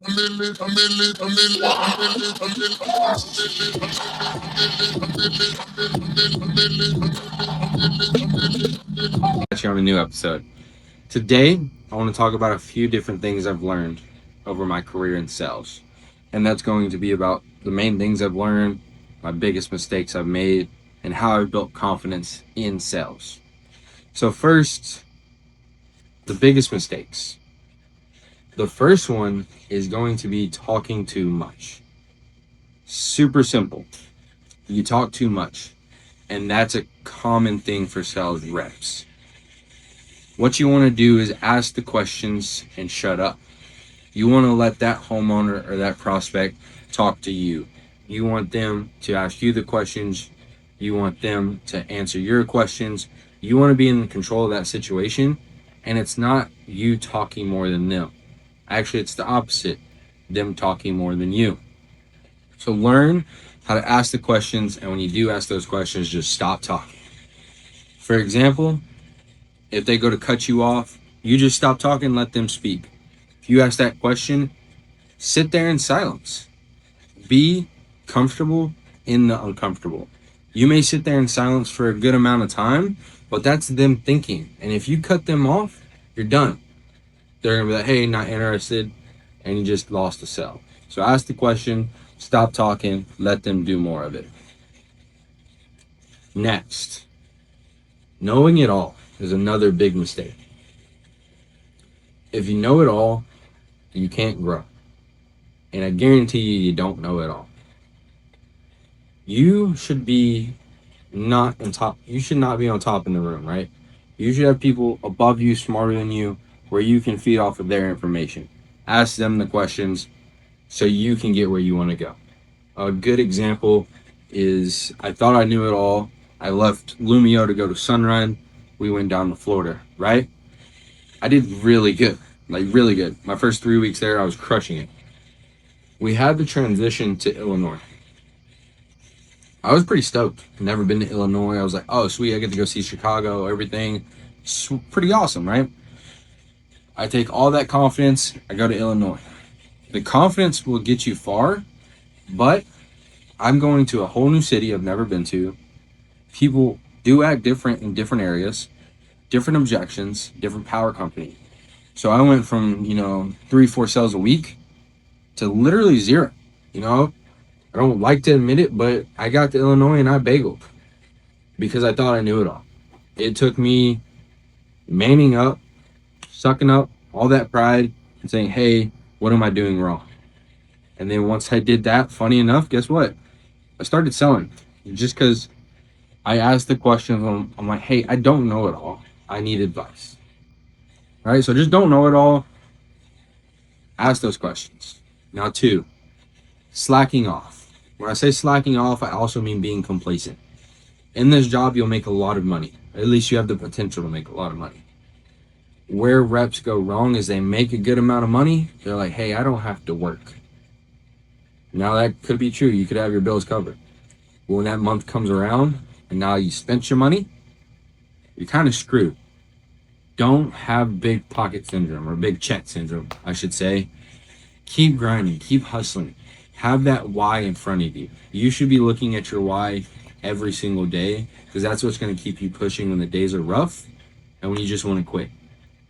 You on a new episode. Today, I want to talk about a few different things I've learned over my career in sales. And that's going to be about the main things I've learned, my biggest mistakes I've made, and how I've built confidence in sales. So, first, the biggest mistakes. The first one is going to be talking too much. Super simple. You talk too much. And that's a common thing for sales reps. What you want to do is ask the questions and shut up. You want to let that homeowner or that prospect talk to you. You want them to ask you the questions. You want them to answer your questions. You want to be in control of that situation. And it's not you talking more than them. Actually, it's the opposite. Them talking more than you. So learn how to ask the questions. And when you do ask those questions, just stop talking. For example, if they go to cut you off, you just stop talking and let them speak. If you ask that question, sit there in silence. Be comfortable in the uncomfortable. You may sit there in silence for a good amount of time, but that's them thinking. And if you cut them off, you're done. They're going to be like, hey, not interested, and you just lost the sale. So ask the question, stop talking, let them do more of it. Next, knowing it all is another big mistake. If you know it all, you can't grow. And I guarantee you don't know it all. You should be not on top. You should not be on top in the room, right? You should have people above you, smarter than you, where you can feed off of their information. Ask them the questions so you can get where you want to go. A good example is I thought I knew it all. I left Lumio to go to Sunrun. We went down to Florida, right? I did really good, like really good. My first 3 weeks there, I was crushing it. We had the transition to Illinois. I was pretty stoked. Never been to Illinois. I was like, oh, sweet, I get to go see Chicago, everything. It's pretty awesome, right? I take all that confidence, I go to Illinois. The confidence will get you far, but I'm going to a whole new city I've never been to. People do act different in different areas, different objections, different power company. So I went from, 3-4 sales a week to literally zero. I don't like to admit it, but I got to Illinois and I bageled because I thought I knew it all. It took me manning up, sucking up all that pride and saying, hey, what am I doing wrong? And then once I did that, funny enough, guess what? I started selling just because I asked the questions. I'm like, hey, I don't know it all. I need advice. All right, so just don't know it all. Ask those questions. Now, 2, slacking off. When I say slacking off, I also mean being complacent. In this job, you'll make a lot of money. At least you have the potential to make a lot of money. Where reps go wrong is they make a good amount of money. They're like, hey, I don't have to work. Now, that could be true. You could have your bills covered. But when that month comes around and now you spent your money, you're kind of screwed. Don't have big pocket syndrome, or big check syndrome, I should say. Keep grinding, keep hustling. Have that why in front of you. You should be looking at your why every single day, because that's what's going to keep you pushing when the days are rough and when you just want to quit.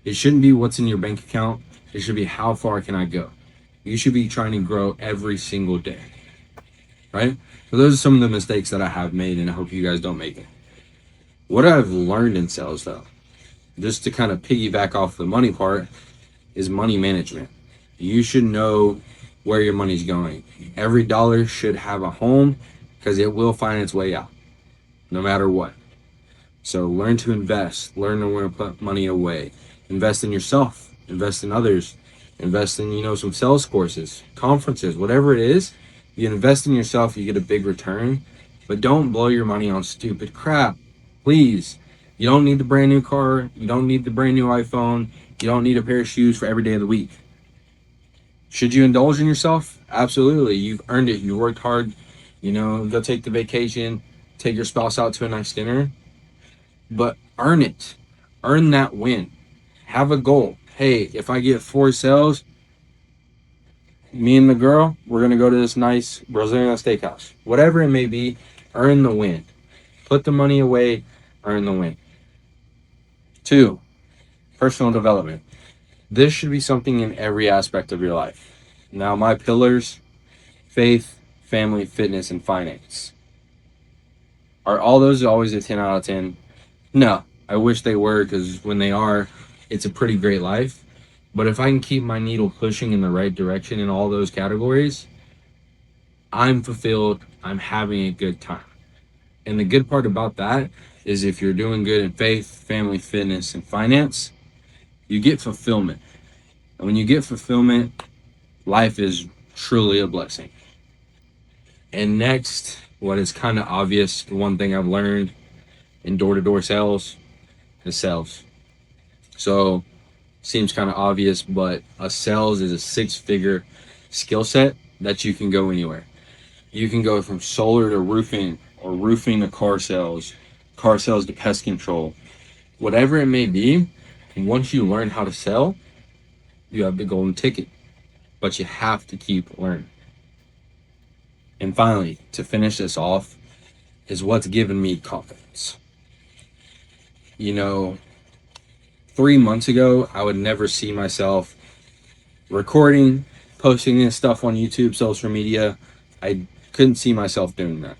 It shouldn't be what's in your bank account. It should be how far can I go. You should be trying to grow every single day, right? So those are some of the mistakes that I have made, and I hope you guys don't make it. What I've learned in sales, though, just to kind of piggyback off the money part, is money management. You should know where your money's going. Every dollar should have a home, because it will find its way out, no matter what. So learn to invest. Learn to where to put money away. Invest in yourself. Invest in others. Invest in, some sales courses, conferences, whatever it is. You invest in yourself, you get a big return. But don't blow your money on stupid crap. Please. You don't need the brand new car. You don't need the brand new iPhone. You don't need a pair of shoes for every day of the week. Should you indulge in yourself? Absolutely. You've earned it. You worked hard. Go take the vacation. Take your spouse out to a nice dinner. But earn it. Earn that win. Have a goal. Hey, if I get 4 sales, Me and the girl, we're going to go to this nice Brazilian steakhouse. Whatever it may be, earn the win. Put the money away, earn the win. 2, personal development. This should be something in every aspect of your life. Now, my pillars: faith, family, fitness, and finance. Are all those always a 10 out of 10? No. I wish they were, because when they are, it's a pretty great life. But if I can keep my needle pushing in the right direction in all those categories, I'm fulfilled. I'm having a good time. And the good part about that is if you're doing good in faith, family, fitness, and finance, you get fulfillment. And when you get fulfillment, life is truly a blessing. And next, what is kind of obvious, the one thing I've learned in door-to-door sales is sales. So, seems kind of obvious, but a sales is a 6-figure skill set that you can go anywhere. You can go from solar to roofing, or roofing to car sales to pest control, whatever it may be. Once you learn how to sell, you have the golden ticket, but you have to keep learning. And finally, to finish this off, is what's given me confidence. 3 months ago, I would never see myself recording, posting this stuff on YouTube, social media. I couldn't see myself doing that.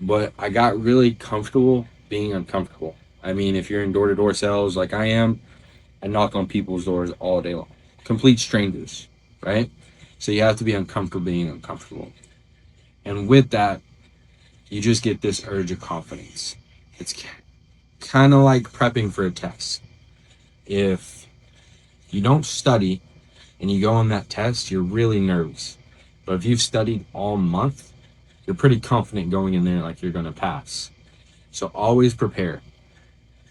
But I got really comfortable being uncomfortable. I mean, if you're in door-to-door sales like I am, I knock on people's doors all day long. Complete strangers, right? So you have to be uncomfortable being uncomfortable. And with that, you just get this urge of confidence. It's kind of like prepping for a test. If you don't study and you go on that test, you're really nervous. But if you've studied all month, you're pretty confident going in there like you're going to pass. So always prepare.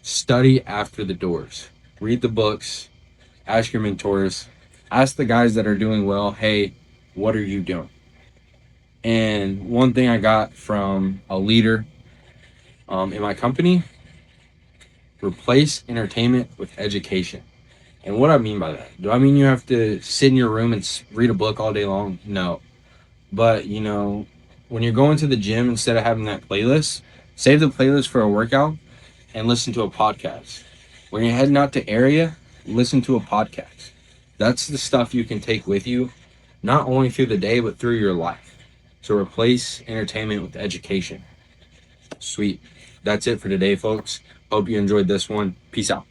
Study after the doors. Read the books. Ask your mentors. Ask the guys that are doing well, hey, what are you doing? And one thing I got from a leader in my company: replace entertainment with education. And what I mean by that, do I mean you have to sit in your room and read a book all day long? No. But, when you're going to the gym, instead of having that playlist, save the playlist for a workout and listen to a podcast. When you're heading out to area, listen to a podcast. That's the stuff you can take with you, not only through the day, but through your life. So replace entertainment with education. Sweet. That's it for today, folks. Hope you enjoyed this one. Peace out.